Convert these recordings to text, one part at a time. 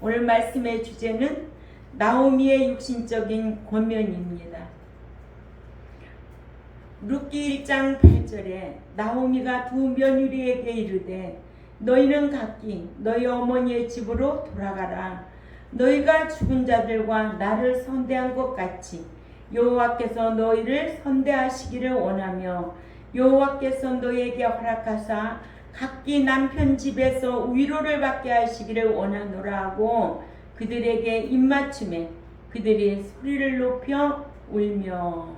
오늘 말씀의 주제는 나오미의 육신적인 권면입니다. 룻기 1장 8절에 나오미가 두 며느리에게 이르되 너희는 각기 너희 어머니의 집으로 돌아가라. 너희가 죽은 자들과 나를 선대한 것 같이 여호와께서 너희를 선대하시기를 원하며 여호와께서 너희에게 허락하사 각기 남편 집에서 위로를 받게 하시기를 원하노라 하고 그들에게 입맞춤에 그들이 소리를 높여 울며.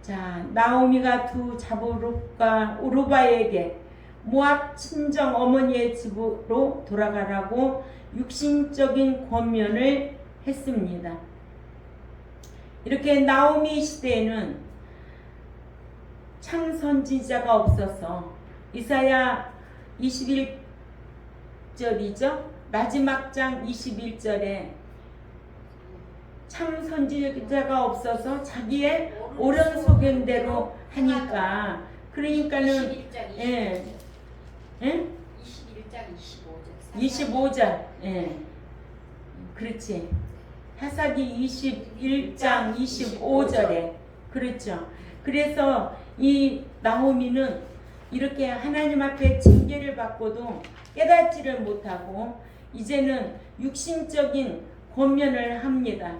자, 나오미가 두 자부룩과 오르바에게 모압 친정 어머니의 집으로 돌아가라고 육신적인 권면을 했습니다. 이렇게 나오미 시대에는 참 선지자가 없어서 이사야 21절이죠. 마지막 장 21절에 참 선지자가 없어서 자기의 옳은 소견대로 하니까 그러니까는 21장 25절 25절 그렇지. 사사기 21장 25절에 그렇죠. 그래서 이 나오미는 이렇게 하나님 앞에 징계를 받고도 깨닫지를 못하고 이제는 육신적인 권면을 합니다.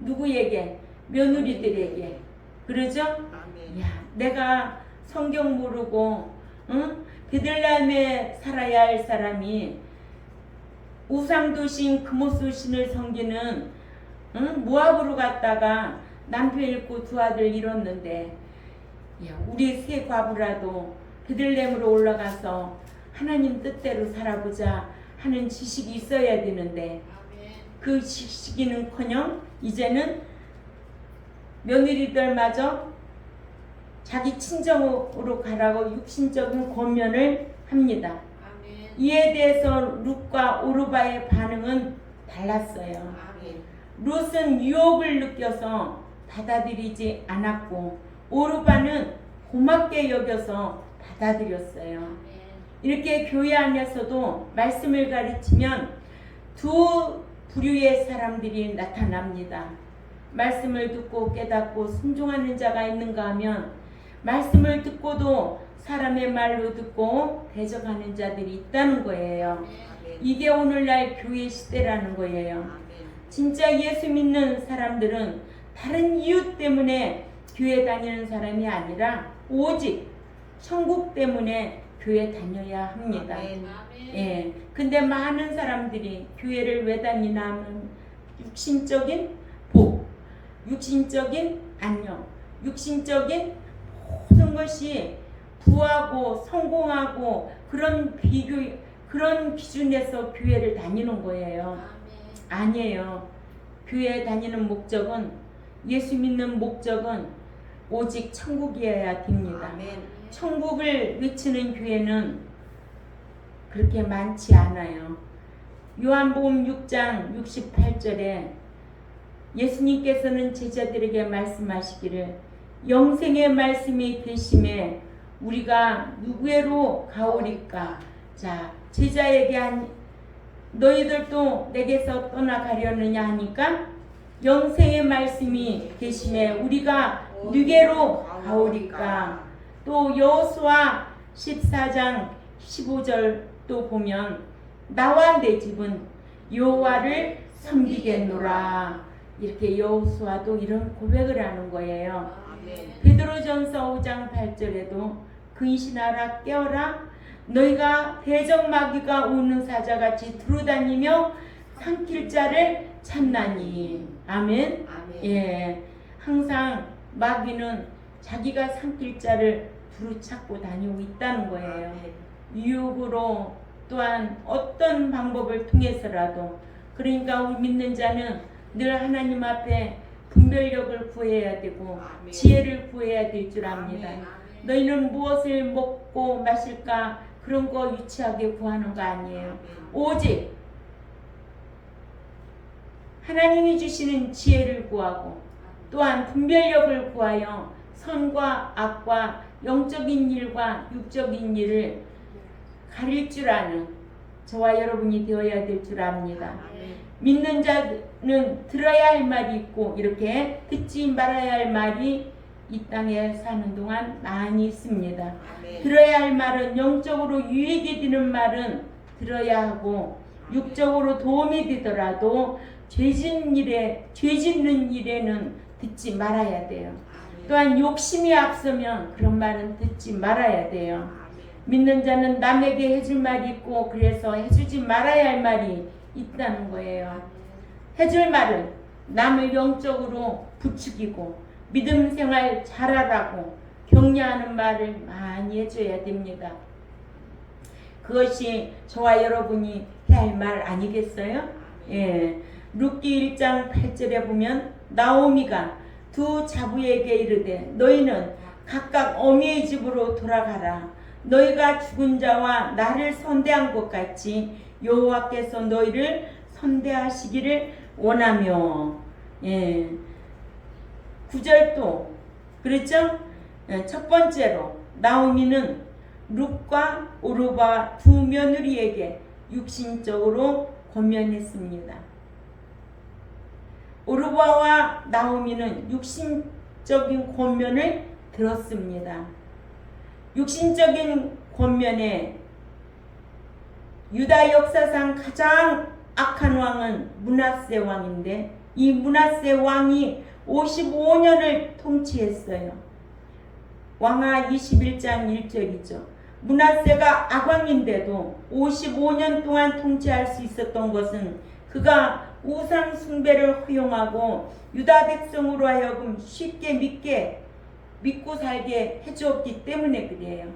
누구에게? 며느리들에게. 그러죠? 야, 내가 성경 모르고 베들레헴에 살아야 할 사람이 우상도신 그모스신을 섬기는 모압으로 갔다가 남편 잃고 두 아들 잃었는데 야, 우리 세 과부라도 베들레헴으로 올라가서 하나님 뜻대로 살아보자 하는 지식이 있어야 되는데 그 지식이는커녕 이제는 며느리들마저 자기 친정으로 가라고 육신적인 권면을 합니다. 이에 대해서 룻과 오르바의 반응은 달랐어요. 룻은 유혹을 느껴서 받아들이지 않았고 오르바는 고맙게 여겨서 받아들였어요. 이렇게 교회 안에서도 말씀을 가르치면 두 부류의 사람들이 나타납니다. 말씀을 듣고 깨닫고 순종하는 자가 있는가 하면 말씀을 듣고도 사람의 말로 듣고 대적하는 자들이 있다는 거예요. 이게 오늘날 교회 시대라는 거예요. 진짜 예수 믿는 사람들은 다른 이유 때문에 교회 다니는 사람이 아니라 오직 천국 때문에 교회 다녀야 합니다. 예. 근데 많은 사람들이 교회를 왜 다니나 하면 육신적인 복, 육신적인 안녕, 육신적인 모든 것이 부하고 성공하고 그런 기준에서 교회를 다니는 거예요. 아니에요. 교회 다니는 목적은 예수 믿는 목적은 오직 천국이어야 됩니다. 천국을 외치는 교회는 그렇게 많지 않아요. 요한복음 6장 68절에 예수님께서는 제자들에게 말씀하시기를 영생의 말씀이 계심에 우리가 누구에로 가오리까. 자, 제자에게 너희들도 내게서 떠나가려느냐 하니까 영생의 말씀이 계심에 우리가 누구에로 가오리까. 또 여호수아 14장 15절도 보면 나와 내 집은 여호와를 섬기겠노라. 이렇게 여호수아도 이런 고백을 하는 거예요. 베드로전서 5장 8절에도 근신하라 깨어라 너희가 대적 마귀가 우는 사자같이 두루다니며 삼킬 자를 찾나니. 아멘. 예, 항상 마귀는 자기가 삼킬 자를 두루찾고 다니고 있다는 거예요. 유혹으로 또한 어떤 방법을 통해서라도. 그러니까 우리 믿는 자는 늘 하나님 앞에 분별력을 구해야 되고 지혜를 구해야 될 줄 압니다. 너희는 무엇을 먹고 마실까 그런 거 유치하게 구하는 거 아니에요. 오직 하나님이 주시는 지혜를 구하고 또한 분별력을 구하여 선과 악과 영적인 일과 육적인 일을 가릴 줄 아는 저와 여러분이 되어야 될 줄 압니다. 아멘. 믿는 자는 들어야 할 말이 있고 이렇게 듣지 말아야 할 말이 이 땅에 사는 동안 많이 있습니다. 아멘. 들어야 할 말은 영적으로 유익이 되는 말은 들어야 하고 육적으로 도움이 되더라도 죄 짓는 일에는 듣지 말아야 돼요. 아멘. 또한 욕심이 앞서면 그런 말은 듣지 말아야 돼요. 아멘. 믿는 자는 남에게 해줄 말이 있고 그래서 해주지 말아야 할 말이 있다는 거예요. 해줄 말은 남을 영적으로 부추기고 믿음 생활 잘하라고 격려하는 말을 많이 해줘야 됩니다. 그것이 저와 여러분이 해야 할 말 아니겠어요? 예. 룻기 1장 8절에 보면 나오미가 두 자부에게 이르되 너희는 각각 어미의 집으로 돌아가라. 너희가 죽은 자와 나를 선대한 것 같이 여호와께서 너희를 선대하시기를 원하며. 예. 9절도 그렇죠? 예. 첫 번째로 나오미는 룻과 오르바 두 며느리에게 육신적으로 권면했습니다. 오르바와 나오미는 육신적인 권면을 들었습니다. 육신적인 권면에 유다 역사상 가장 악한 왕은 므낫세 왕인데 이 므낫세 왕이 55년을 통치했어요. 왕하 21장 1절이죠. 므낫세가 악왕인데도 55년 동안 통치할 수 있었던 것은 그가 우상 숭배를 허용하고 유다 백성으로 하여금 쉽게 믿고 살게 해주었기 때문에 그래요.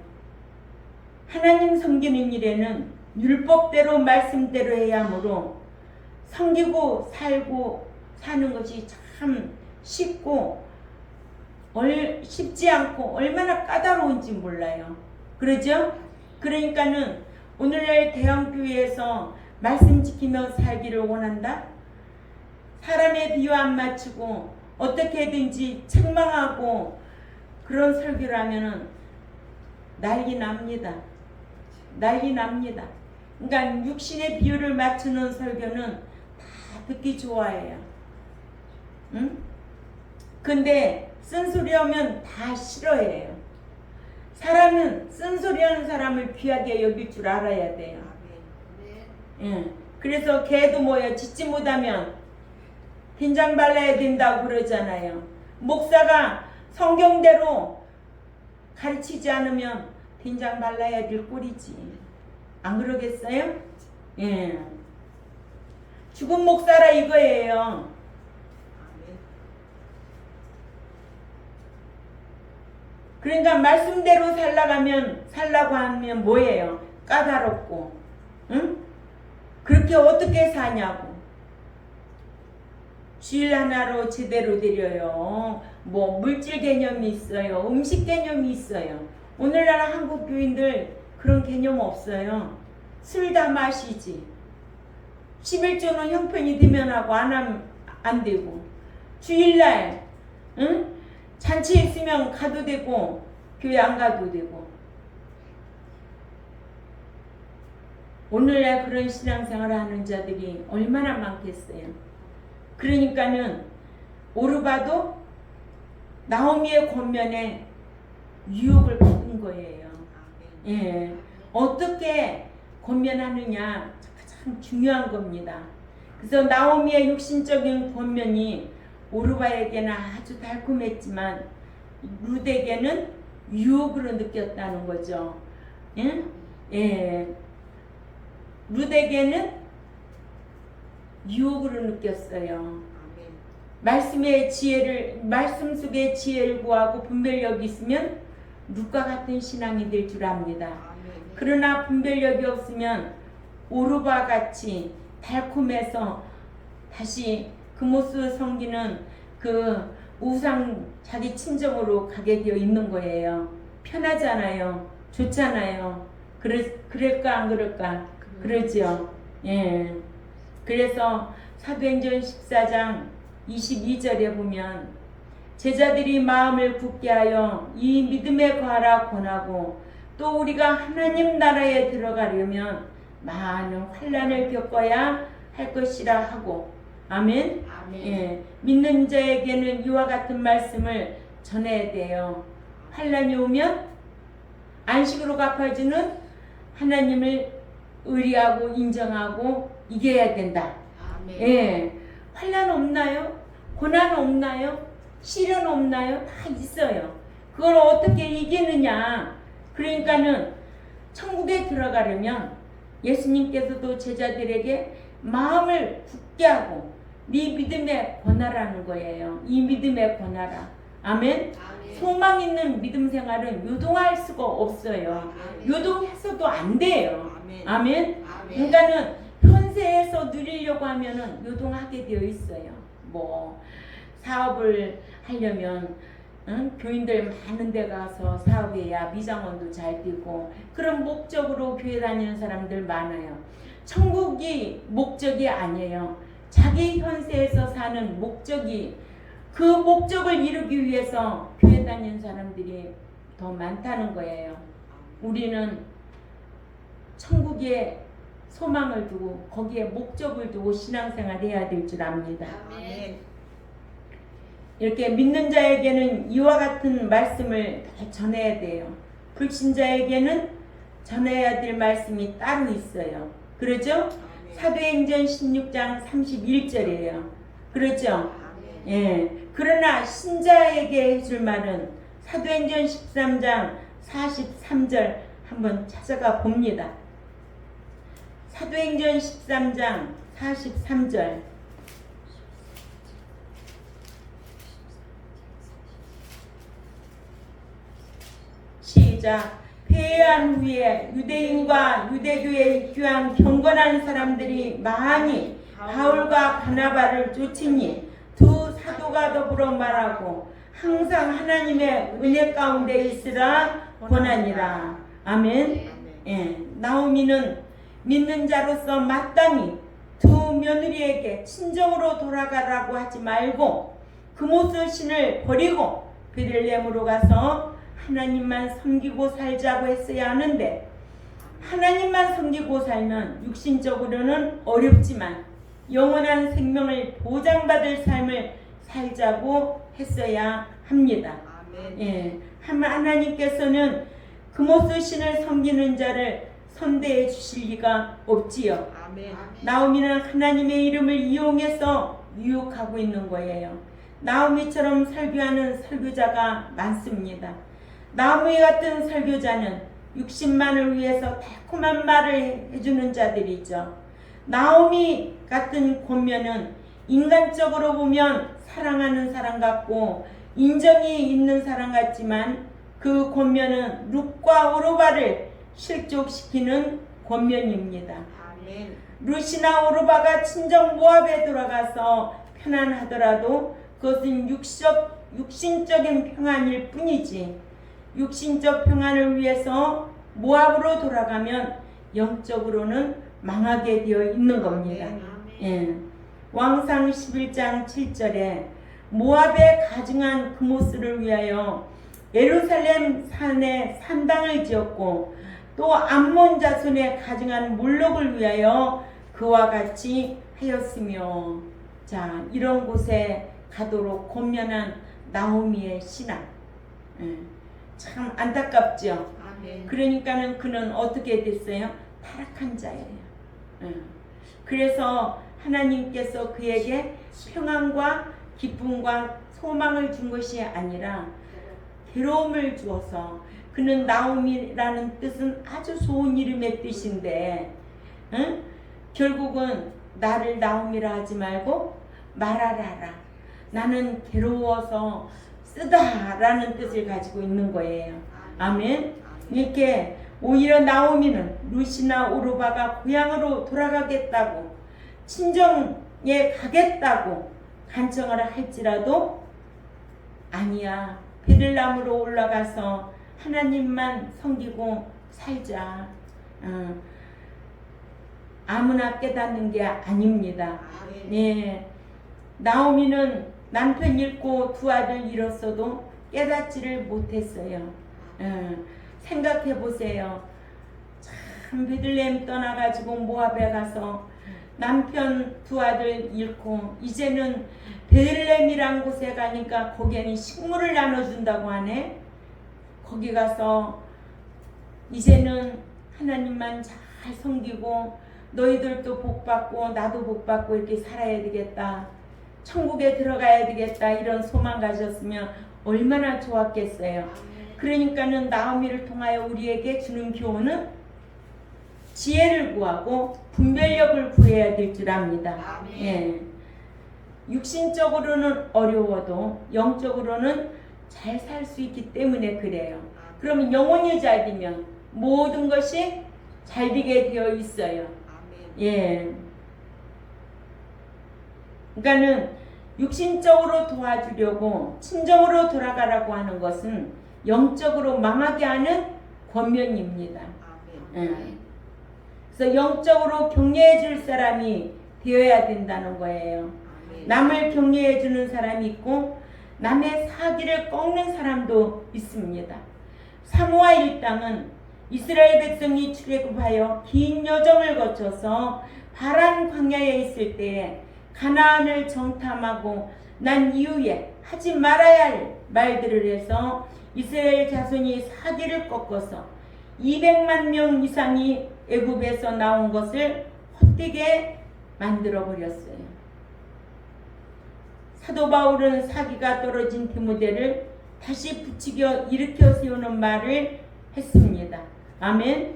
하나님 섬기는 일에는 율법대로 말씀대로 해야 하므로 섬기고 살고 사는 것이 참 쉽지 않고 얼마나 까다로운지 몰라요. 그러죠? 그러니까는 오늘날 대형교회에서 말씀 지키며 살기를 원한다? 사람의 비유 안 맞추고 어떻게든지 책망하고 그런 설교를 하면은 난리 납니다. 난리 납니다. 그러니까 육신의 비유를 맞추는 설교는 다 듣기 좋아해요. 응? 근데 쓴소리 하면 다 싫어해요. 사람은 쓴소리 하는 사람을 귀하게 여길 줄 알아야 돼요. 예. 그래서 개도 뭐예요? 짖지 못하면 된장 발라야 된다고 그러잖아요. 목사가 성경대로 가르치지 않으면 된장 발라야 될 꼴이지. 안 그러겠어요? 예. 죽은 목사라 이거예요. 그러니까 말씀대로 살라고 하면 뭐예요? 까다롭고, 응? 그렇게 어떻게 사냐고. 주일 하나로 제대로 드려요. 뭐 물질 개념이 있어요. 음식 개념이 있어요. 오늘날 한국 교인들 그런 개념 없어요. 술 다 마시지. 11조는 형편이 되면 하고 안 되고. 주일날 응? 잔치 있으면 가도 되고 교회 안 가도 되고. 오늘날 그런 신앙생활을 하는 자들이 얼마나 많겠어요. 그러니까는 오르바도 나오미의 권면에 유혹을 받은 거예요. 예. 어떻게 권면하느냐 가장 중요한 겁니다. 그래서 나오미의 육신적인 권면이 오르바에게는 아주 달콤했지만 룻에게는 유혹으로 느꼈다는 거죠. 예? 예. 룻에게는 유혹으로 느꼈어요. 말씀 속에 지혜를 구하고 분별력이 있으면 룻과 같은 신앙이 될 줄 압니다. 그러나 분별력이 없으면 오르바 같이 달콤해서 다시 금오스 섬기는 그 우상 자기 친정으로 가게 되어 있는 거예요. 편하잖아요. 좋잖아요. 그럴까 안 그럴까? 그러죠. 예. 그래서 사도행전 14장 22절에 보면 제자들이 마음을 굳게 하여 이 믿음에 거하라 권하고 또 우리가 하나님 나라에 들어가려면 많은 환난을 겪어야 할 것이라 하고 아멘. 아멘. 예, 믿는 자에게는 이와 같은 말씀을 전해야 돼요. 환난이 오면 안식으로 갚아주는 하나님을 의리하고 인정하고 이겨야 된다. 아멘. 예, 환난 없나요? 고난 없나요? 시련 없나요? 다 있어요. 그걸 어떻게 이기느냐? 그러니까는 천국에 들어가려면 예수님께서도 제자들에게 마음을 굳게 하고 네 믿음에 권하라는 거예요. 이 믿음에 권하라. 아멘. 아멘. 소망 있는 믿음 생활은 요동할 수가 없어요. 아멘. 요동해서도 안 돼요. 아멘. 아멘. 아멘. 그러니까는 현세에서 누리려고 하면은 요동하게 되어 있어요. 뭐 사업을 하려면 교인들 많은 데 가서 사업해야 미장원도 잘 뛰고 그런 목적으로 교회 다니는 사람들 많아요. 천국이 목적이 아니에요. 자기 현세에서 사는 목적이 그 목적을 이루기 위해서 교회 다니는 사람들이 더 많다는 거예요. 우리는 천국에 소망을 두고 거기에 목적을 두고 신앙생활 해야 될 줄 압니다. 아멘. 이렇게 믿는 자에게는 이와 같은 말씀을 다 전해야 돼요. 불신자에게는 전해야 될 말씀이 따로 있어요. 그러죠? 아멘. 사도행전 16장 31절이에요. 그렇죠? 아멘. 예. 그러나 신자에게 해줄 말은 사도행전 13장 43절 한번 찾아가 봅니다. 사도행전 13장 43절 시작. 회개한 후에 유대인과 유대교에 귀한 경건한 사람들이 많이 바울과 바나바를 쫓으니 두 사도가 더불어 말하고 항상 하나님의 은혜 가운데 있으라 권하니라. 아멘. 예, 나오미는 믿는 자로서 마땅히 두 며느리에게 친정으로 돌아가라고 하지 말고 금오스 신을 버리고 베들레헴으로 가서 하나님만 섬기고 살자고 했어야 하는데 하나님만 섬기고 살면 육신적으로는 어렵지만 영원한 생명을 보장받을 삶을 살자고 했어야 합니다. 아멘. 예, 하나님께서는 금오스 신을 섬기는 자를 선대해 주실 리가 없지요. 아멘. 나오미는 하나님의 이름을 이용해서 유혹하고 있는 거예요. 나오미처럼 설교하는 설교자가 많습니다. 나오미 같은 설교자는 육신만을 위해서 달콤한 말을 해주는 자들이죠. 나오미 같은 권면은 인간적으로 보면 사랑하는 사람 같고 인정이 있는 사람 같지만 그 권면은 룻과 오르바를 실족시키는 권면입니다. 아멘. 룻이나 오르바가 친정 모압에 돌아가서 편안하더라도 그것은 육신적인 평안일 뿐이지 육신적 평안을 위해서 모압으로 돌아가면 영적으로는 망하게 되어 있는 겁니다. 예. 왕상 11장 7절에 모압에 가증한 금오스를 위하여 예루살렘 산에 산당을 지었고 또 암몬 자손에 가증한 몰록을 위하여 그와 같이 하였으며 자 이런 곳에 가도록 권면한 나오미의 신앙 참 안타깝죠. 아멘. 그러니까는 그는 어떻게 됐어요? 타락한 자예요. 그래서 하나님께서 그에게 평안과 기쁨과 소망을 준 것이 아니라 괴로움을 주어서 그는 나오미라는 뜻은 아주 좋은 이름의 뜻인데 결국은 나를 나오미라 하지 말고 말하라라. 나는 괴로워서 쓰다라는 뜻을 가지고 있는 거예요. 아멘. 이렇게 오히려 나오미는 룻이나 오르바가 고향으로 돌아가겠다고 친정에 가겠다고 간청을 할지라도 아니야. 베들레헴으로 올라가서 하나님만 섬기고 살자. 아무나 깨닫는 게 아닙니다. 네. 나오미는 남편 잃고 두 아들 잃었어도 깨닫지를 못했어요. 생각해 보세요. 참 베들레헴 떠나가지고 모압에 가서 남편 두 아들 잃고 이제는 베들레헴이란 곳에 가니까 거기에는 식물을 나눠준다고 하네. 거기 가서 이제는 하나님만 잘 섬기고 너희들도 복받고 나도 복받고 이렇게 살아야 되겠다. 천국에 들어가야 되겠다. 이런 소망 가졌으면 얼마나 좋았겠어요. 그러니까는 나오미를 통하여 우리에게 주는 교훈은 지혜를 구하고 분별력을 구해야 될 줄 압니다. 예. 육신적으로는 어려워도 영적으로는 잘 살 수 있기 때문에 그래요. 그러면 영혼이 잘 되면 모든 것이 잘 되게 되어 있어요. 예. 그러니까는 육신적으로 도와주려고 친정으로 돌아가라고 하는 것은 영적으로 망하게 하는 권면입니다. 예. 그래서 영적으로 격려해 줄 사람이 되어야 된다는 거예요. 남을 격려해 주는 사람이 있고 남의 사기를 꺾는 사람도 있습니다. 사모아 일당은 이스라엘 백성이 출애굽하여 긴 여정을 거쳐서 바란 광야에 있을 때에 가나안을 정탐하고 난 이후에 하지 말아야 할 말들을 해서 이스라엘 자손이 사기를 꺾어서 200만 명 이상이 애굽에서 나온 것을 헛되게 만들어 버렸어요. 사도 바울은 사기가 떨어진 디모데를 다시 부추겨 일으켜 세우는 말을 했습니다. 아멘.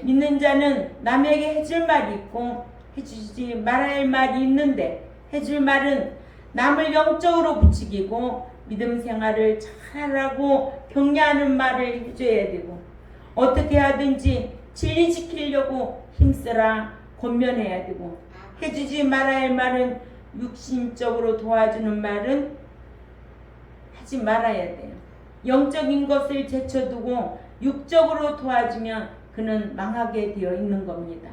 믿는 자는 남에게 해줄 말이 있고 해주지 말아야 할 말이 있는데 해줄 말은 남을 영적으로 부추기고 믿음 생활을 잘하라고 격려하는 말을 해줘야 되고 어떻게 하든지 진리 지키려고 힘쓰라 권면해야 되고 해주지 말아야 할 말은 육신적으로 도와주는 말은 하지 말아야 돼요. 영적인 것을 제쳐두고 육적으로 도와주면 그는 망하게 되어 있는 겁니다.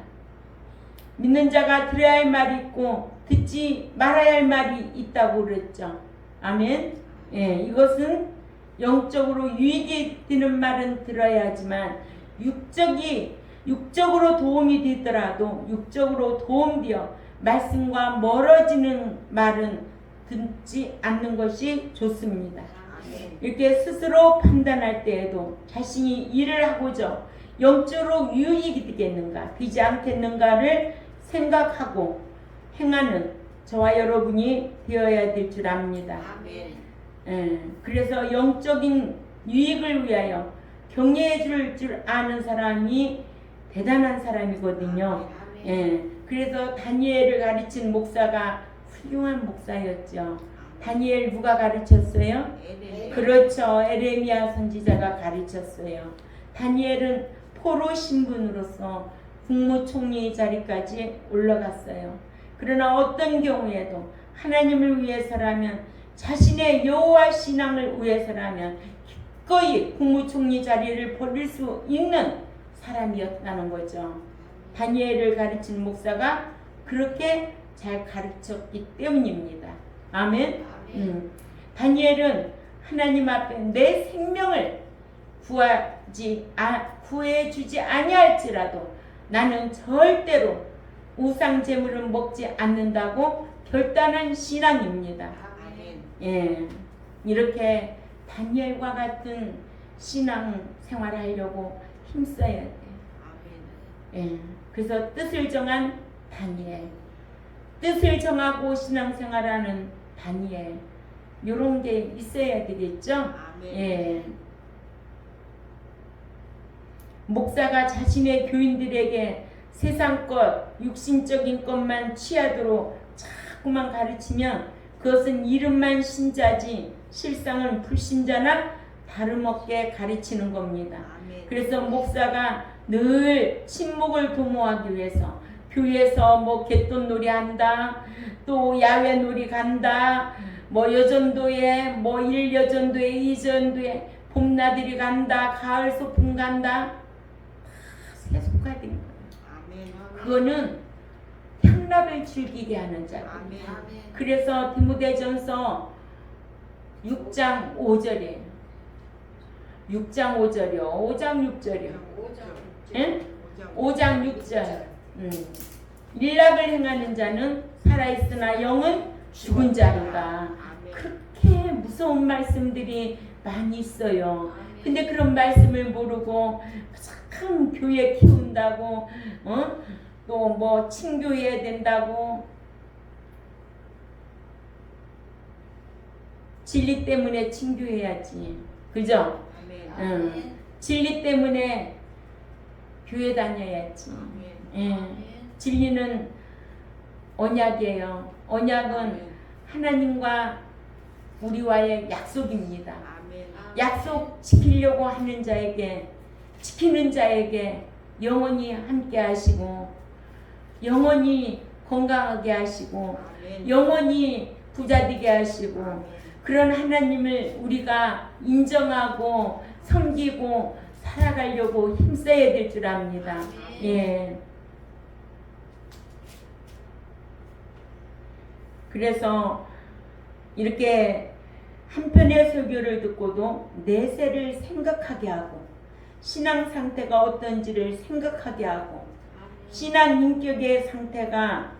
믿는 자가 들어야 할 말이 있고 듣지 말아야 할 말이 있다고 그랬죠. 아멘. 예, 이것은 영적으로 유익이 되는 말은 들어야 하지만 육적으로 도움이 되더라도 육적으로 도움되어 말씀과 멀어지는 말은 듣지 않는 것이 좋습니다. 이렇게 스스로 판단할 때에도 자신이 일을 하고자 영적으로 유익이 되겠는가 되지 않겠는가를 생각하고 행하는 저와 여러분이 되어야 될 줄 압니다. 그래서 영적인 유익을 위하여 격려해 줄 아는 사람이 대단한 사람이거든요. 그래서 다니엘을 가르친 목사가 훌륭한 목사였죠. 다니엘 누가 가르쳤어요? 그렇죠. 에레미야 선지자가 가르쳤어요. 다니엘은 포로 신분으로서 국무총리 자리까지 올라갔어요. 그러나 어떤 경우에도 하나님을 위해서라면 자신의 여호와 신앙을 위해서라면 기꺼이 국무총리 자리를 버릴 수 있는 사람이었다는 거죠. 다니엘을 가르친 목사가 그렇게 잘 가르쳤기 때문입니다. 아멘. 다니엘은 하나님 앞에 내 생명을 구해주지 아니할지라도 나는 절대로 우상 제물을 먹지 않는다고 결단한 신앙입니다. 예, 이렇게 다니엘과 같은 신앙 생활하려고 힘써야 돼요. 예, 그래서 뜻을 정한 다니엘, 뜻을 정하고 신앙생활하는 다니엘, 이런 게 있어야 되겠죠. 예. 목사가 자신의 교인들에게 세상 것, 육신적인 것만 취하도록 자꾸만 가르치면 그것은 이름만 신자지 실상은 불신자나 다름없게 가르치는 겁니다. 그래서 목사가 늘 친목을 도모하기 위해서 교회에서 뭐 갯돈놀이 한다, 또 야외 놀이 간다, 뭐 여전도에 뭐 1여전도에 2전도에 봄나들이 간다, 가을 소풍 간다, 세속화된 거예요. 그거는 향락을 즐기게 하는 자입니다. 그래서 디모데전서 6장 5절이에요. 6장 5절이요. 5장 6절이요. 예? 5장 6절. 일락을 행하는 자는 살아있으나 영은 죽은 자로다. 그렇게 무서운 말씀들이 많이 있어요. 근데 그런 말씀을 모르고 참 교회 키운다고 또 뭐 친교해야 된다고 진리 때문에 친교해야지. 그죠? 진리 때문에 교회 다녀야지. 예. 진리는 언약이에요. 언약은 하나님과 우리와의 약속입니다. 약속 지키려고 하는 자에게, 지키는 자에게 영원히 함께 하시고, 영원히 건강하게 하시고, 영원히 부자되게 하시고, 그런 하나님을 우리가 인정하고 섬기고 살아가려고 힘써야 될 줄 압니다. 예. 그래서 이렇게 한편의 설교를 듣고도 내세를 생각하게 하고 신앙 상태가 어떤지를 생각하게 하고 신앙 인격의 상태가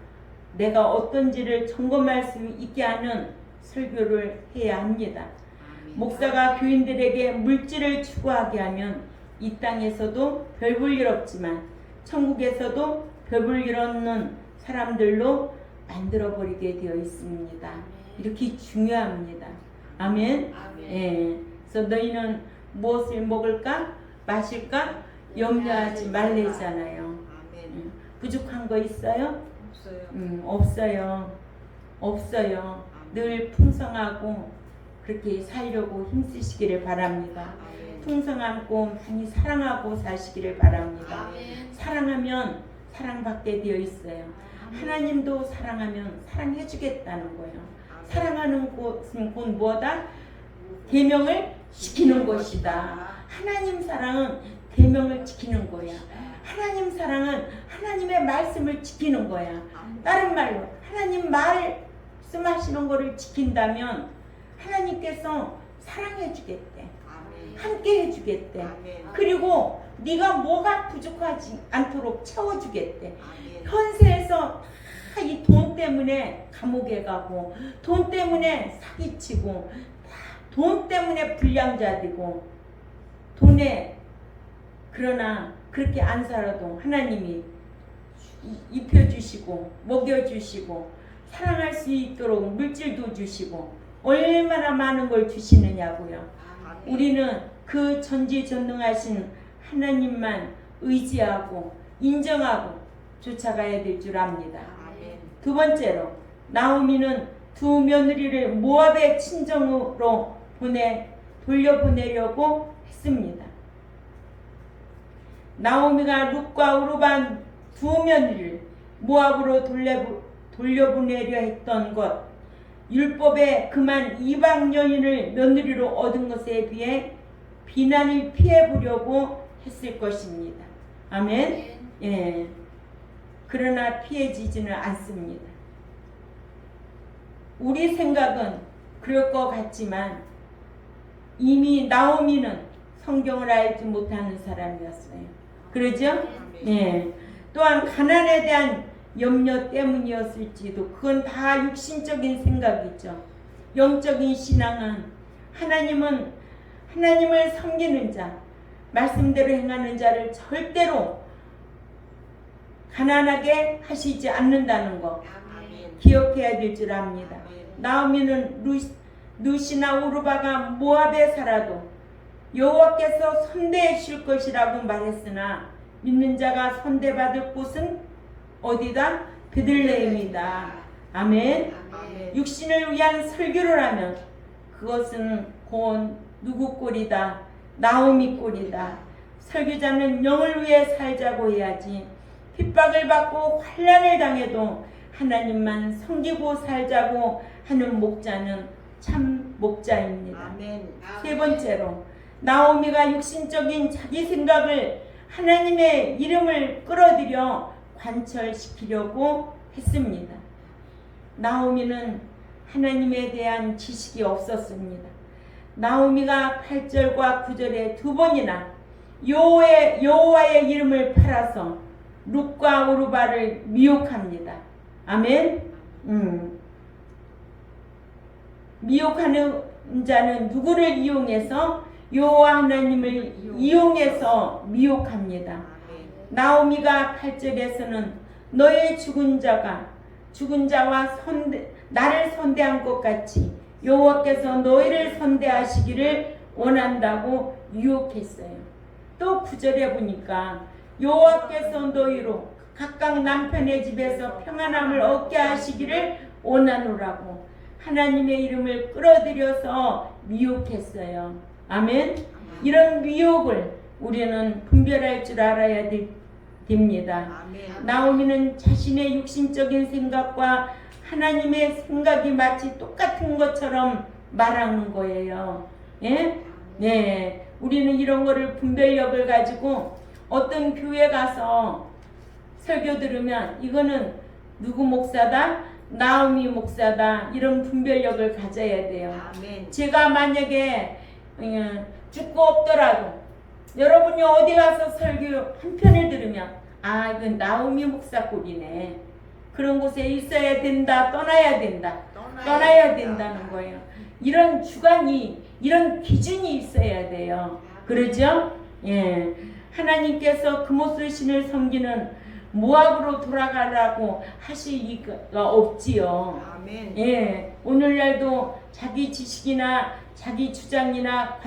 내가 어떤지를 점검할 수 있게 하는 설교를 해야 합니다. 목사가 교인들에게 물질을 추구하게 하면 이 땅에서도 별 볼 일 없지만 천국에서도 별 볼 일 없는 사람들로 만들어버리게 되어 있습니다. 이렇게 중요합니다. 아멘. 예. 그래서 너희는 무엇을 먹을까 마실까 염려하지 말래잖아요. 부족한 거 있어요? 없어요. 없어요. 늘 풍성하고 그렇게 살려고 힘쓰시기를 바랍니다. 풍성하고 많이 사랑하고 사시기를 바랍니다. 사랑하면 사랑받게 되어 있어요. 하나님도 사랑하면 사랑해 주겠다는 거예요. 사랑하는 것은 곧 뭐다? 계명을 지키는 것이다. 하나님 사랑은 계명을 지키는 거야. 하나님 사랑은 하나님의 말씀을 지키는 거야. 다른 말로 하나님 말씀하시는 거를 지킨다면 하나님께서 사랑해 주겠대. 함께 해 주겠대. 그리고 네가 뭐가 부족하지 않도록 채워 주겠대. 현세에서 다 이 돈 때문에 감옥에 가고 돈 때문에 사기치고 돈 때문에 불량자 되고 돈에 그러나 그렇게 안 살아도 하나님이 입혀주시고 먹여주시고 사랑할 수 있도록 물질도 주시고 얼마나 많은 걸 주시느냐고요. 우리는 그 전지전능하신 하나님만 의지하고 인정하고 쫓아가야 될 줄 압니다. 두 번째로 나오미는 두 며느리를 모압의 친정으로 돌려보내려고 했습니다. 나오미가 룻과 오르반 두 며느리를 모압으로 돌려보내려 했던 것, 율법에 그만 이방 여인을 며느리로 얻은 것에 비해 비난을 피해보려고 했을 것입니다. 아멘. 예. 그러나 피해지지는 않습니다. 우리 생각은 그럴 것 같지만 이미 나오미는 성경을 알지 못하는 사람이었어요. 그러죠? 예. 또한 가난에 대한 염려 때문이었을지도 그건 다 육신적인 생각이죠. 영적인 신앙은 하나님을 섬기는 자, 말씀대로 행하는 자를 절대로 가난하게 하시지 않는다는 거 기억해야 될 줄 압니다. 나오미는 룻이나 오르바가 모압에 살아도 여호와께서 선대해 줄 것이라고 말했으나 믿는 자가 선대받을 곳은 어디다? 베들레헴이다. 아멘. 육신을 위한 설교를 하면 그것은 곧 누구 꼴이다? 나오미 꼴이다. 설교자는 영을 위해 살자고 해야지 핍박을 받고 환난을 당해도 하나님만 섬기고 살자고 하는 목자는 참 목자입니다. 세 번째로 나오미가 육신적인 자기 생각을 하나님의 이름을 끌어들여 관철시키려고 했습니다. 나오미는 하나님에 대한 지식이 없었습니다. 나오미가 8절과 9절에 두 번이나 여호와의 이름을 팔아서 룻과 오르바를 미혹합니다. 아멘. 미혹하는 자는 누구를 이용해서? 여호와 하나님을 이용해서 미혹합니다. 나오미가 8절에서는 너의 죽은 자와 나를 선대한 것 같이 여호와께서 너희를 선대하시기를 원한다고 유혹했어요. 또 9절에 보니까 여호와께서 너희로 각각 남편의 집에서 평안함을 얻게 하시기를 원하노라고 하나님의 이름을 끌어들여서 미혹했어요. 아멘. 이런 미혹을 우리는 분별할 줄 알아야 됩니다. 나오미는 자신의 육신적인 생각과 하나님의 생각이 마치 똑같은 것처럼 말하는 거예요. 예? 네. 우리는 이런 거를 분별력을 가지고 어떤 교회 가서 설교 들으면 이거는 누구 목사다? 나오미 목사다. 이런 분별력을 가져야 돼요. 제가 만약에 죽고 없더라도 여러분이 어디 가서 설교 한 편을 들으면 아 이건 나오미 목사 꼴이네. 그런 곳에 있어야 된다. 떠나야 된다는 거예요. 이런 주관이 이런 기준이 있어야 돼요. 그러죠? 예. 하나님께서 금오슬 신을 섬기는 모압으로 돌아가라고 하시기가 없지요. 아멘. 예. 오늘날도 자기 지식이나 자기 주장이나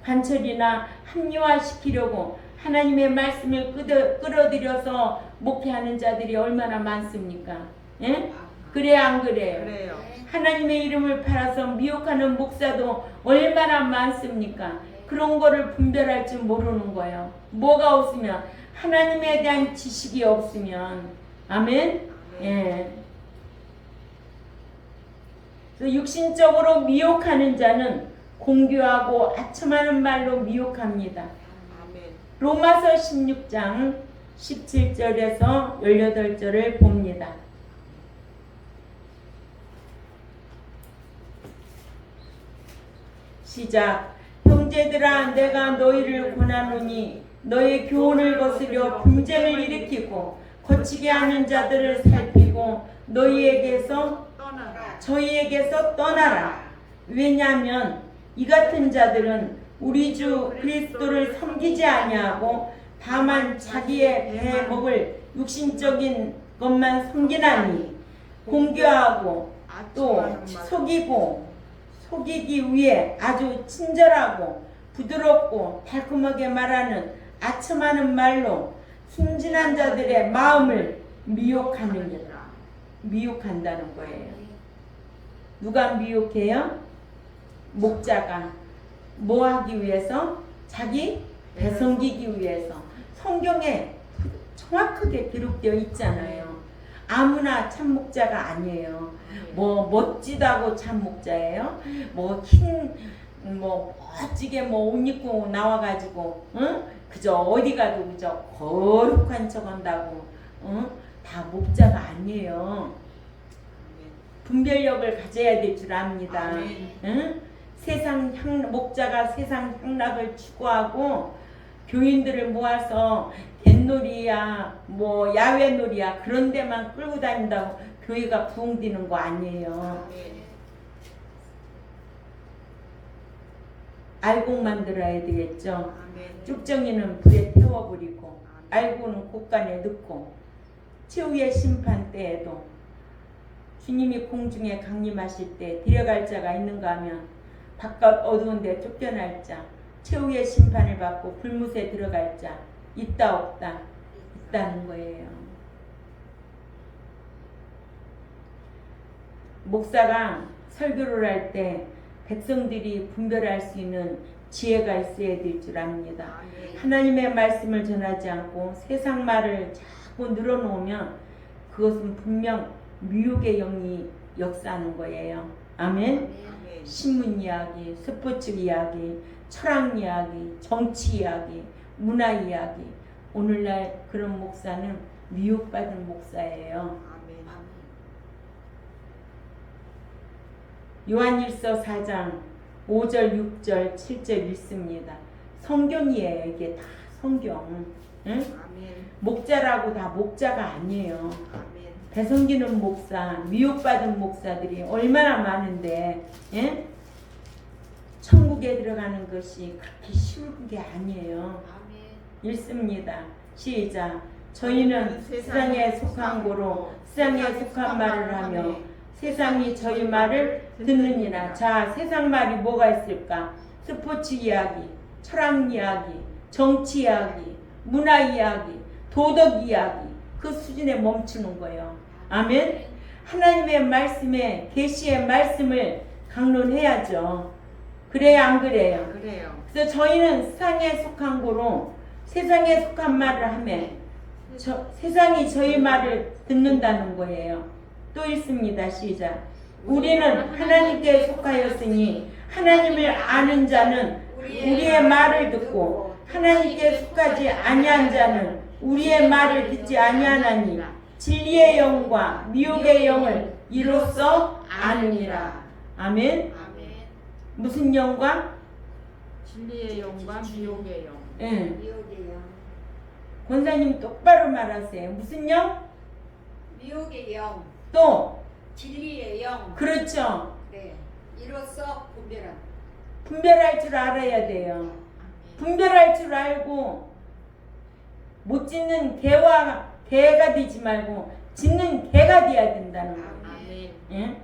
관철이나 합리화시키려고 하나님의 말씀을 끌어들여서 목회하는 자들이 얼마나 많습니까? 예? 그래요, 안 그래요? 그래요. 하나님의 이름을 팔아서 미혹하는 목사도 얼마나 많습니까? 그런 거를 분별할 줄 모르는 거예요. 뭐가 없으면 하나님에 대한 지식이 없으면 아멘? 예. 육신적으로 미혹하는 자는 공교하고 아첨하는 말로 미혹합니다. 로마서 16장 17절에서 18절을 봅니다. 시작. 형제들아 내가 너희를 권하노니 너희 교훈을 거스려 분쟁을 일으키고 거치게 하는 자들을 살피고 저희에게서 떠나라. 왜냐하면 이 같은 자들은 우리 주 그리스도를 섬기지 아니하고 다만 자기의 배에 먹을 육신적인 것만 섬기나니 공교하고 또 속이기 위해 아주 친절하고 부드럽고 달콤하게 말하는 아첨하는 말로 순진한 자들의 마음을 미혹한다는 거예요. 누가 미혹해요? 목자가 뭐 하기 위해서? 자기 배 섬기기 위해서. 성경에 정확하게 기록되어 있잖아요. 아무나 참 목자가 아니에요. 뭐 멋지다고 참 목자예요. 멋지게 옷 입고 나와가지고, 응? 그저 어디 가도 그저 거룩한 척 한다고, 응? 다 목자가 아니에요. 분별력을 가져야 될 줄 압니다. 응? 목자가 세상 향락을 추구하고 교인들을 모아서 뱃놀이야, 야외놀이야 그런 데만 끌고 다닌다고 교회가 부흥되는 거 아니에요. 알곡만 들어야 되겠죠. 쭉정이는 불에 태워버리고 알곡은 곳간에 넣고 최후의 심판 때에도 주님이 공중에 강림하실 때 데려갈 자가 있는가 하면 바깥 어두운 데 쫓겨날 자, 최후의 심판을 받고 불못에 들어갈 자 있다 없다? 있다는 거예요. 목사가 설교를 할 때 백성들이 분별할 수 있는 지혜가 있어야 될 줄 압니다. 하나님의 말씀을 전하지 않고 세상 말을 자꾸 늘어놓으면 그것은 분명 미혹의 영이 역사하는 거예요. 아멘. 신문 이야기, 스포츠 이야기, 철학 이야기, 정치 이야기, 문화 이야기. 오늘날 그런 목사는 미혹받은 목사예요. 요한일서 4장 5절, 6절, 7절 읽습니다. 성경이에요. 이게 다 성경. 응? 아멘. 목자라고 다 목자가 아니에요. 아멘. 배성기는 목사, 미혹받은 목사들이 얼마나 많은데, 예? 천국에 들어가는 것이 그렇게 쉬운 게 아니에요. 아멘. 읽습니다. 시작. 저희는 세상에 속한 고로 세상에 속한 말을 하며 세상이 저희 말을 듣느니라. 자, 세상 말이 뭐가 있을까? 스포츠 이야기, 철학 이야기, 정치 이야기, 문화 이야기, 도덕 이야기, 그 수준에 멈추는 거예요. 아멘. 하나님의 말씀에, 계시의 말씀을 강론해야죠. 그래야 안 그래요? 그래요. 그래서 저희는 세상에 속한 고로 세상에 속한 말을 하며 세상이 저희 말을 듣는다는 거예요. 또 읽습니다. 시작. 우리는 하나님께 속하였으니 하나님을 아는 자는 우리의 말을 듣고 하나님께 속하지 아니한 자는 우리의 말을 듣지 아니하나니 진리의 영과 미혹의 영을 이로써 아느니라. 아멘. 아멘. 무슨 영과? 진리의 영과 미혹의 영. 예. 미혹의 영. 권사님 똑바로 말하세요. 무슨 영? 미혹의 영. 또 진리의 영. 그렇죠. 네. 이로써 분별한. 분별할 줄 알아야 돼요. 분별할 줄 알고 못 짖는 개가 되지 말고 짖는 개가 돼야 된다는 거예요. 아멘. 예?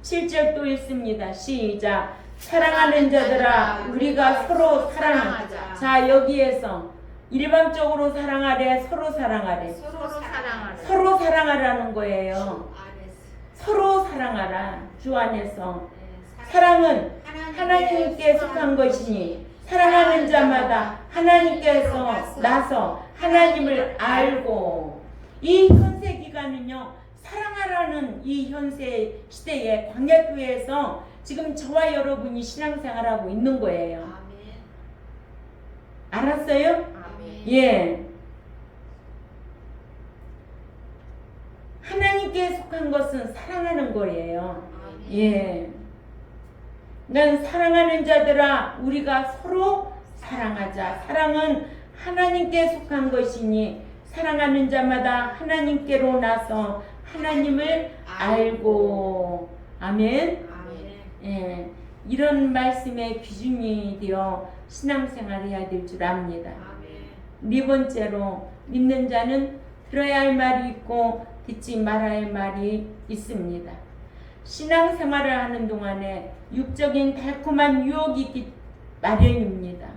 7절 또 읽습니다. 시작. 사랑하는 자들아 우리가 서로 사랑하자. 자, 여기에서 일반적으로 사랑하래, 서로 사랑하래. 서로 사랑하라. 서로 사랑하라는 거예요. 안에서. 서로 사랑하라. 주 안에서. 네, 사랑은 하나님께 속한 것이니 사랑하는 자마다 하나님께서 나서 하나님을 알고. 이 현세 기간은요, 사랑하라는 이 현세 시대에 광야교회에서 지금 저와 여러분이 신앙생활하고 있는 거예요. 아멘. 알았어요? 아멘. 예. 하나님께 속한 것은 사랑하는 거예요. 아멘. 예. 난 사랑하는 자들아 우리가 서로 사랑하자. 사랑은 하나님께 속한 것이니 사랑하는 자마다 하나님께로 나서 하나님을 알고. 아멘. 아멘. 예. 이런 말씀의 기준이 되어 신앙생활 해야 될 줄 압니다. 아멘. 네 번째로 믿는 자는 들어야 할 말이 있고 듣지 말아야 할 말이 있습니다. 신앙생활을 하는 동안에 육적인 달콤한 유혹이 있기 마련입니다.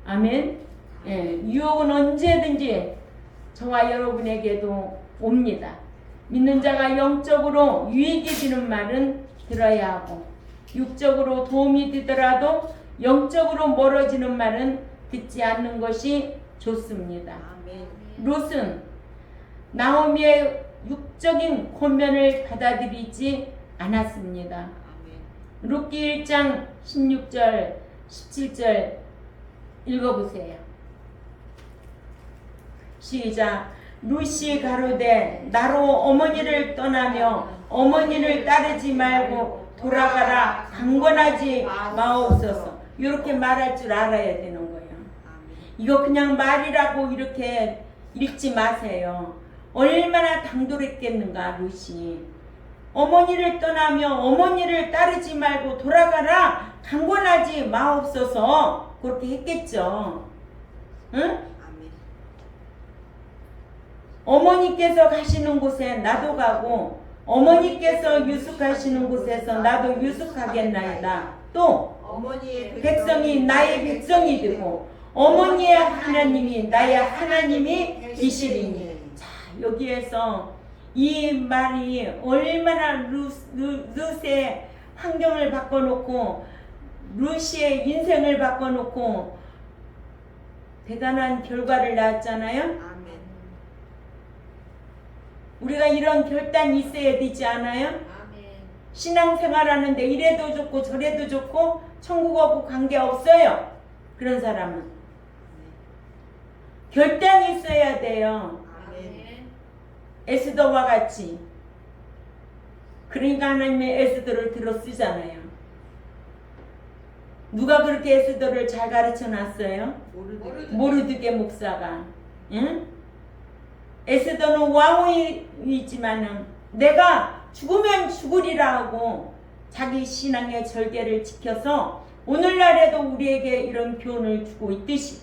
아멘. 예, 유혹은 언제든지 저와 여러분에게도 옵니다. 믿는 자가 영적으로 유익이 되는 말은 들어야 하고 육적으로 도움이 되더라도 영적으로 멀어지는 말은 듣지 않는 것이 좋습니다. 아멘. 롯은 나오미의 육적인 권면을 받아들이지 않았습니다. 아멘. 룻기 1장 16절 17절 읽어보세요. 시작. 룻이 가로되 나로 어머니를 떠나며 어머니를 따르지 말고 돌아가라 강권하지 마옵소서. 이렇게 말할 줄 알아야 되는 거예요. 아멘. 이거 그냥 말이라고 이렇게 읽지 마세요. 얼마나 당돌했겠는가 룻이. 어머니를 떠나며 어머니를 따르지 말고 돌아가라 강권하지 마옵소서. 그렇게 했겠죠. 응? 아멘. 어머니께서 가시는 곳에 나도 가고 어머니께서 유숙하시는 곳에서 나도 유숙하겠나이다. 또 어머니의 백성이 나의 백성이 되고 어머니의 하나님이 나의 하나님이 되시리니. 자, 여기에서 이 말이 얼마나 룻의 환경을 바꿔놓고 룻의 인생을 바꿔놓고 대단한 결과를 낳았잖아요. 아멘. 우리가 이런 결단이 있어야 되지 않아요? 아멘. 신앙생활하는데 이래도 좋고 저래도 좋고 천국하고 관계없어요. 그런 사람은 결단이 있어야 돼요. 아멘. 에스더와 같이. 그러니까 하나님의 에스더를 들어 쓰잖아요. 누가 그렇게 에스더를 잘 가르쳐 놨어요? 모르게. 모르드게 목사가. 응? 에스더는 왕이지만은 내가 죽으면 죽으리라 하고 자기 신앙의 절개를 지켜서 오늘날에도 우리에게 이런 교훈을 주고 있듯이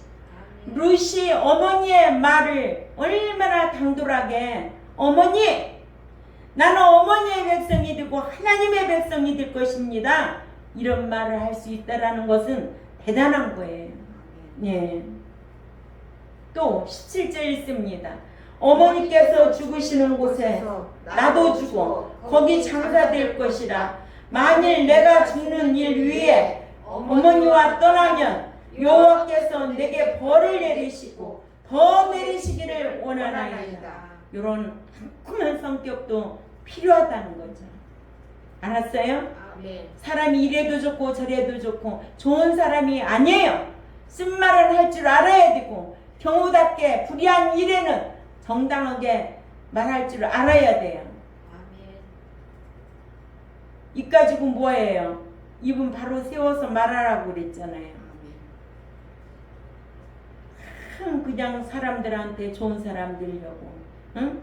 루시 어머니의 말을 얼마나 당돌하게 어머니 나는 어머니의 백성이 되고 하나님의 백성이 될 것입니다. 이런 말을 할 수 있다라는 것은 대단한 거예요. 예. 또 17절 있습니다. 어머니께서 죽으시는 곳에 나도 죽어 거기 장사될 것이라. 만일 내가 죽는 일 위에 어머니와 떠나면 여호와께서 내게 벌을 내리시고 더 내리시기를 원하나이다. 이런 상큼한 성격도 필요하다는 거죠. 알았어요? 아멘. 사람이 이래도 좋고 저래도 좋고 좋은 사람이 아니에요. 쓴말을 할 줄 알아야 되고 경우답게 불의한 일에는 정당하게 말할 줄 알아야 돼요. 아멘. 입 가지고 뭐예요? 입은 바로 세워서 말하라고 그랬잖아요. 그냥 사람들한테 좋은 사람 되려고. 응?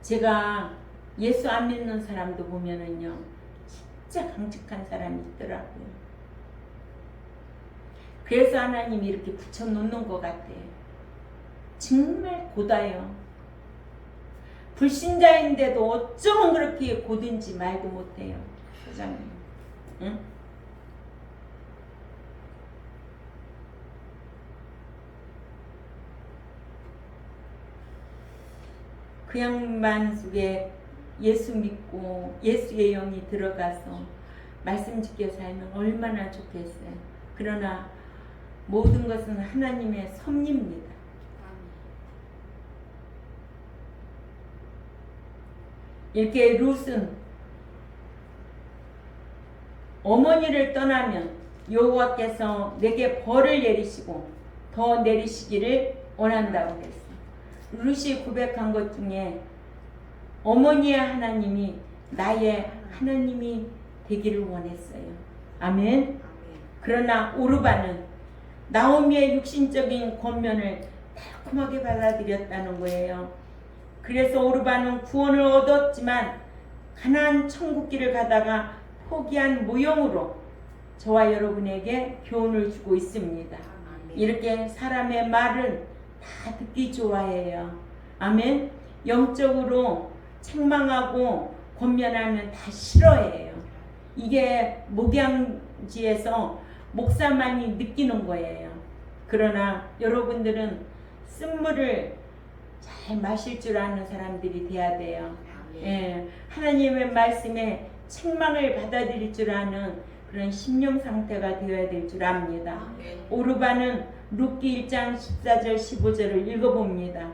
제가 예수 안 믿는 사람도 보면은요, 진짜 강직한 사람이 있더라고요. 그래서 하나님이 이렇게 붙여놓는 것 같아요. 정말 고다요. 불신자인데도 어쩌면 그렇게 고든지 말도 못해요. 사장님. 응? 그 양반 속에 예수 믿고 예수의 영이 들어가서 말씀 지켜 살면 얼마나 좋겠어요. 그러나 모든 것은 하나님의 섭리입니다. 이렇게 룻은 어머니를 떠나면 여호와께서 내게 벌을 내리시고 더 내리시기를 원한다고 했어요. 룻이 고백한 것 중에 어머니의 하나님이 나의 하나님이 되기를 원했어요. 아멘. 그러나 오르바는 나오미의 육신적인 권면을 달콤하게 받아들였다는 거예요. 그래서 오르바는 구원을 얻었지만 가나안 천국길을 가다가 포기한 모형으로 저와 여러분에게 교훈을 주고 있습니다. 이렇게 사람의 말은 다 듣기 좋아해요. 아멘. 영적으로 책망하고 권면하면 다 싫어해요. 이게 목양지에서 목사만이 느끼는 거예요. 그러나 여러분들은 쓴물을 잘 마실 줄 아는 사람들이 돼야 돼요. 예, 하나님의 말씀에 책망을 받아들일 줄 아는 그런 심령 상태가 되어야 될 줄 압니다. 오르바는 룻기 1장 14절 15절을 읽어봅니다.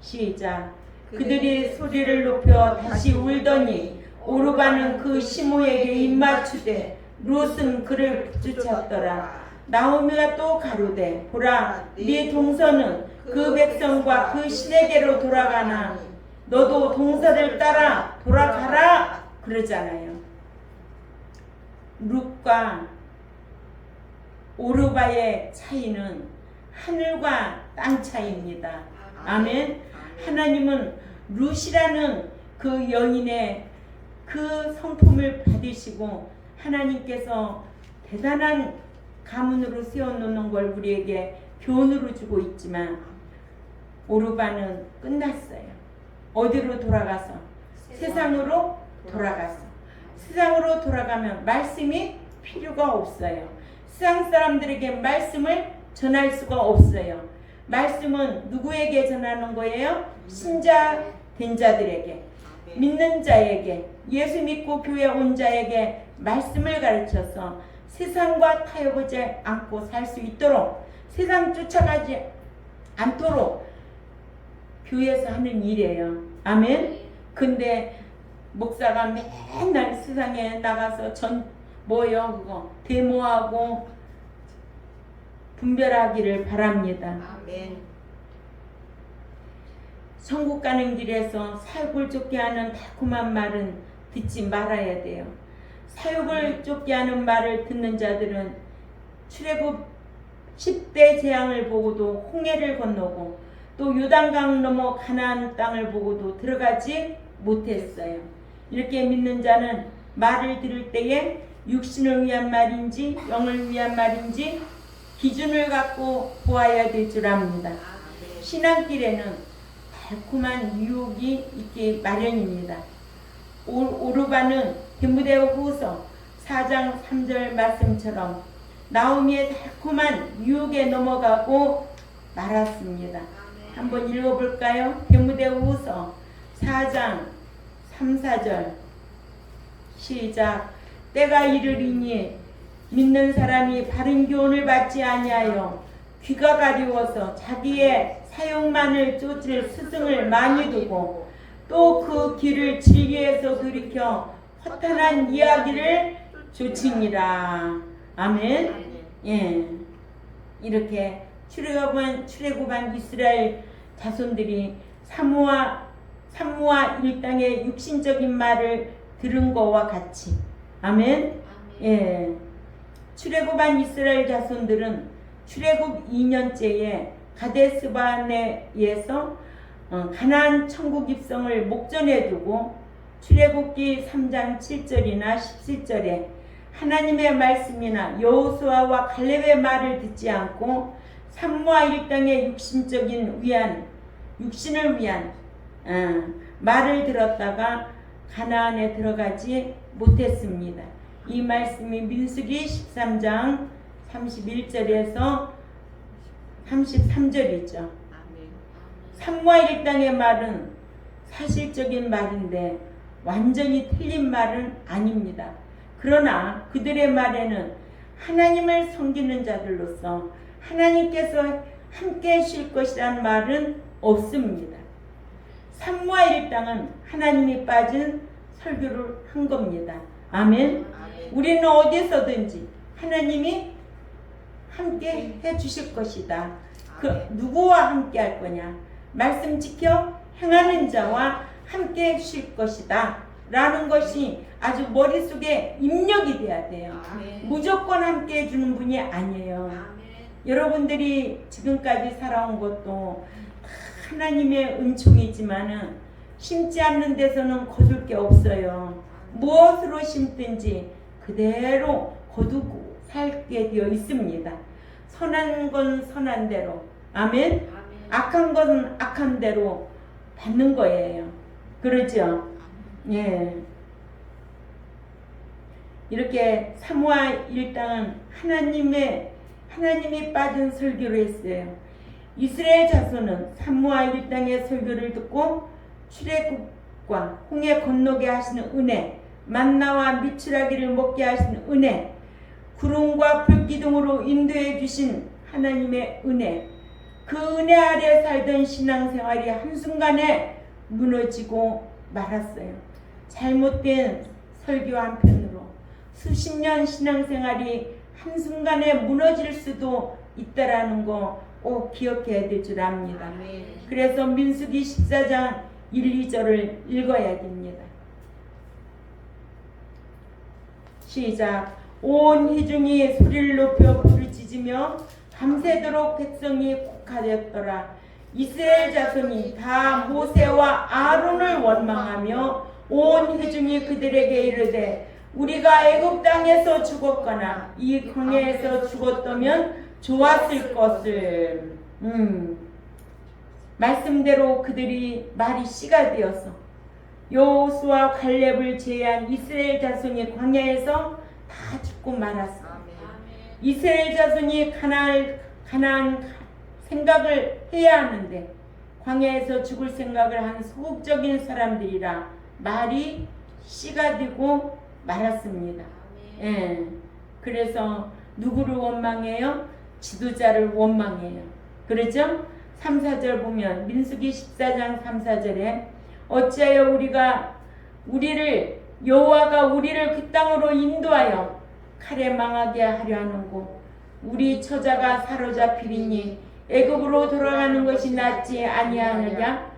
시작. 그들이 소리를 높여 다시 울더니 오르바는 그 시므에게 입맞추되 룻은 그를 쫓았더라. 나오미가 또 가로되 보라 네 동서는 그 백성과 그 신에게로 돌아가나 너도 동서를 따라 돌아가라 그러잖아요. 룻과 오르바의 차이는 하늘과 땅 차이입니다. 아멘. 하나님은 룻이라는 그 여인의 그 성품을 받으시고 하나님께서 대단한 가문으로 세워놓는 걸 우리에게 교훈으로 주고 있지만 오르바는 끝났어요. 어디로 돌아가서? 세상으로 돌아가서. 세상으로 돌아가면 말씀이 필요가 없어요. 세상 사람들에게 말씀을 전할 수가 없어요. 말씀은 누구에게 전하는 거예요? 신자 된 자들에게, 믿는 자에게, 예수 믿고 교회 온 자에게 말씀을 가르쳐서 세상과 타협하지 않고 살 수 있도록, 세상 쫓아가지 않도록 교회에서 하는 일이에요. 아멘. 근데 목사가 맨날 세상에 나가서 그거 데모하고 분별하기를 바랍니다. 아멘. 천국 가는 길에서 사육을 쫓게 하는 달콤한 말은 듣지 말아야 돼요. 사육을 쫓게 하는 말을 듣는 자들은 출애굽 10대 재앙을 보고도 홍해를 건너고 또 요단강 넘어 가나안 땅을 보고도 들어가지 못했어요. 이렇게 믿는 자는 말을 들을 때에 육신을 위한 말인지 영을 위한 말인지 기준을 갖고 보아야 될 줄 압니다. 신앙길에는 달콤한 유혹이 있기 마련입니다. 오르반은 디모데후서 4장 3절 말씀처럼 나오미의 달콤한 유혹에 넘어가고 말았습니다. 한번 읽어볼까요? 디모데후서 4장 3, 4절 시작. 때가 이르리니 믿는 사람이 바른 교훈을 받지 아니하여 귀가 가려워서 자기의 사욕만을 쫓을 스승을 많이 두고 또 그 길을 진리에서 돌이켜 허탄한 이야기를 조치니라. 아멘. 예, 이렇게 출애굽한 이스라엘 자손들이 사무아 일당의 육신적인 말을 들은 것과 같이 아멘. 예, 출애굽한 이스라엘 자손들은 출애굽 2년째에 가데스바네에서 가나안 천국 입성을 목전에 두고 출애굽기 3장 7절이나 17절에 하나님의 말씀이나 여호수아와 갈렙의 말을 듣지 않고 산모아 일당의 육신을 위한 말을 들었다가 가나안에 들어가지 못했습니다. 이 말씀이 민수기 13장 31절에서 33절이죠. 산모아 일당의 말은 사실적인 말인데 완전히 틀린 말은 아닙니다. 그러나 그들의 말에는 하나님을 섬기는 자들로서 하나님께서 함께 하실 것이라는 말은 없습니다. 산모아 일당은 하나님이 빠진 설교를 한 겁니다. 아멘. 우리는 어디서든지 하나님이 함께 해주실 것이다. 그 누구와 함께 할 거냐? 말씀 지켜 행하는 자와 함께 해주실 것이다 라는 것이 아주 머릿속에 입력이 돼야 돼요. 무조건 함께 해주는 분이 아니에요. 여러분들이 지금까지 살아온 것도 하나님의 은총이지만은 심지 않는 데서는 거둘 게 없어요. 무엇으로 심든지 그대로 거두고 살게 되어 있습니다. 선한 건 선한 대로, 아멘. 악한 건 악한 대로 받는 거예요. 그렇죠? 예. 이렇게 사무아 일당은 하나님이 빠진 설교를 했어요. 이스라엘 자손은 사무아 일당의 설교를 듣고 출애굽과 홍해 건너게 하시는 은혜, 만나와 미추라기를 먹게 하시는 은혜, 구름과 불기둥으로 인도해 주신 하나님의 은혜, 그 은혜 아래 살던 신앙생활이 한순간에 무너지고 말았어요. 잘못된 설교 한편으로 수십 년 신앙생활이 한순간에 무너질 수도 있다라는 거 꼭 기억해야 될 줄 압니다. 그래서 민수기 14장 1, 2절을 읽어야 됩니다. 시작. 온 회중이 소리를 높여 부르짖으며 밤새도록 백성이 곡하였더라. 이스라엘 자손이 다 모세와 아론을 원망하며 온 회중이 그들에게 이르되 우리가 애굽 땅에서 죽었거나 이 광야에서 죽었다면 좋았을 것을. 말씀대로 그들이 말이 씨가 되어서 여호수아 갈렙을 제외한 이스라엘 자손이 광야에서 다 죽고 말았습니다. 이스라엘 자손이 가나안 생각을 해야 하는데 광야에서 죽을 생각을 한 소극적인 사람들이라 말이 씨가 되고 말았습니다. 예. 그래서 누구를 원망해요? 지도자를 원망해요. 그렇죠? 3, 4절 보면 민수기 14장 3, 4절에 어찌하여 여호와가 우리를 그 땅으로 인도하여 칼에 망하게 하려 하는고 우리 처자가 사로잡히리니 애굽으로 돌아가는 것이 낫지 아니하느냐?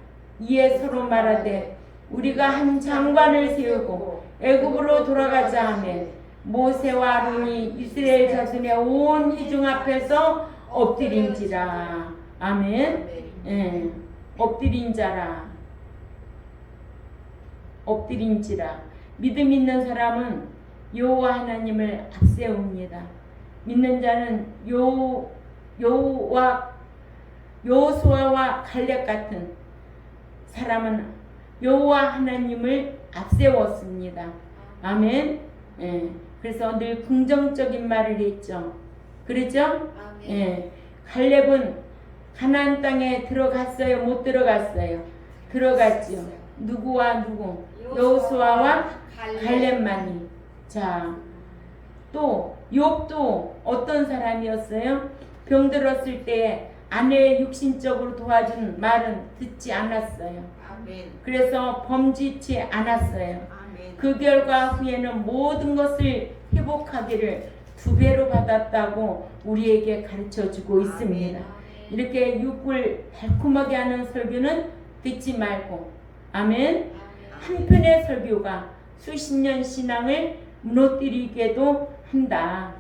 이에 서로 말하되 우리가 한 장관을 세우고 애굽으로 돌아가자 하매 모세와 아론이 이스라엘 자손의 온 회중 앞에서 엎드린지라. 아멘. 예, 엎드린자라. 엎드린지라. 믿음 있는 사람은 여호와 하나님을 앞세웁니다. 믿는 자는 여호수아와 갈렙 같은 사람은 여호와 하나님을 앞세웠습니다. 아멘. 예, 그래서 늘 긍정적인 말을 했죠. 그렇죠? 예, 갈렙은 가나안 땅에 들어갔어요? 못 들어갔어요? 들어갔죠. 누구와 누구? 여호수아와 갈렙만이. 자, 또 욥도 어떤 사람이었어요? 병들었을 때 아내의 육신적으로 도와준 말은 듣지 않았어요. 그래서 범죄치 않았어요. 그 결과 후에는 모든 것을 회복하기를 2배로 받았다고 우리에게 가르쳐주고 있습니다. 이렇게 육을 달콤하게 하는 설교는 듣지 말고, 아멘. 한편의 설교가 수십 년 신앙을 무너뜨리게도 한다.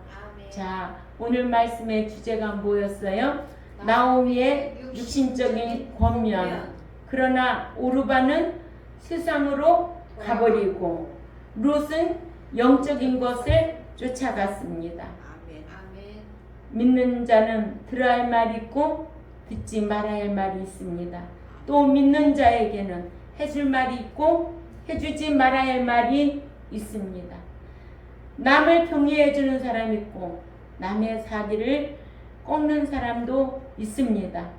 자, 오늘 말씀의 주제가 뭐였어요? 나오미의 육신적인 권면. 그러나 오르바는 세상으로 가버리고 롯은 영적인 것을 쫓아갔습니다. 믿는 자는 들어야 할 말이 있고 듣지 말아야 할 말이 있습니다. 또 믿는 자에게는 해줄 말이 있고 해주지 말아야 할 말이 있습니다. 남을 경외해 주는 사람이 있고 남의 사기를 꺾는 사람도 있습니다.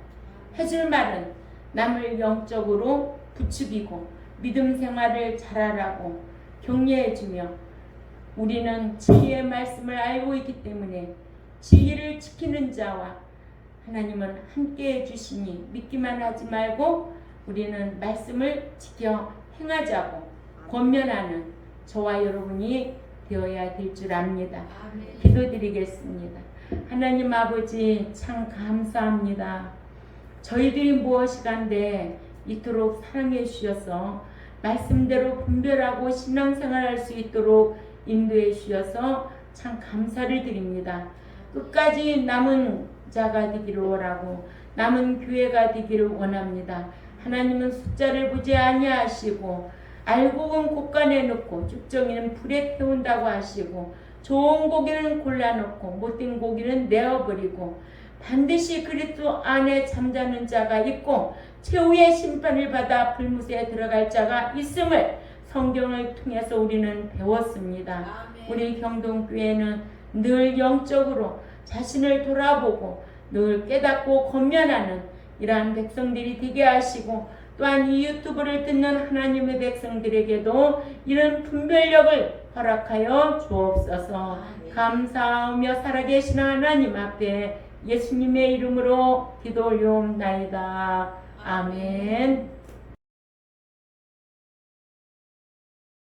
해줄 말은 남을 영적으로 부추기고 믿음 생활을 잘하라고 격려해주며 우리는 진리의 말씀을 알고 있기 때문에 진리를 지키는 자와 하나님은 함께 해주시니 믿기만 하지 말고 우리는 말씀을 지켜 행하자고 권면하는 저와 여러분이 되어야 될 줄 압니다. 기도드리겠습니다. 하나님 아버지 참 감사합니다. 저희들이 무엇이간데 이토록 사랑해 주셔서 말씀대로 분별하고 신앙생활할 수 있도록 인도해 주셔서 참 감사를 드립니다. 끝까지 남은 자가 되기를 원하고 남은 교회가 되기를 원합니다. 하나님은 숫자를 보지 아니하시고 알곡은 곳간에 넣고 죽정이는 불에 태운다고 하시고 좋은 고기는 골라놓고 못된 고기는 내어버리고 반드시 그리스도 안에 잠자는 자가 있고 최후의 심판을 받아 불못에 들어갈 자가 있음을 성경을 통해서 우리는 배웠습니다. 우리 경동교회는 늘 영적으로 자신을 돌아보고 늘 깨닫고 권면하는 이러한 백성들이 되게 하시고 또한 이 유튜브를 듣는 하나님의 백성들에게도 이런 분별력을 허락하여 주옵소서. 감사하며 살아계신 하나님 앞에 예수님의 이름으로 기도 올려옵나이다. 아멘.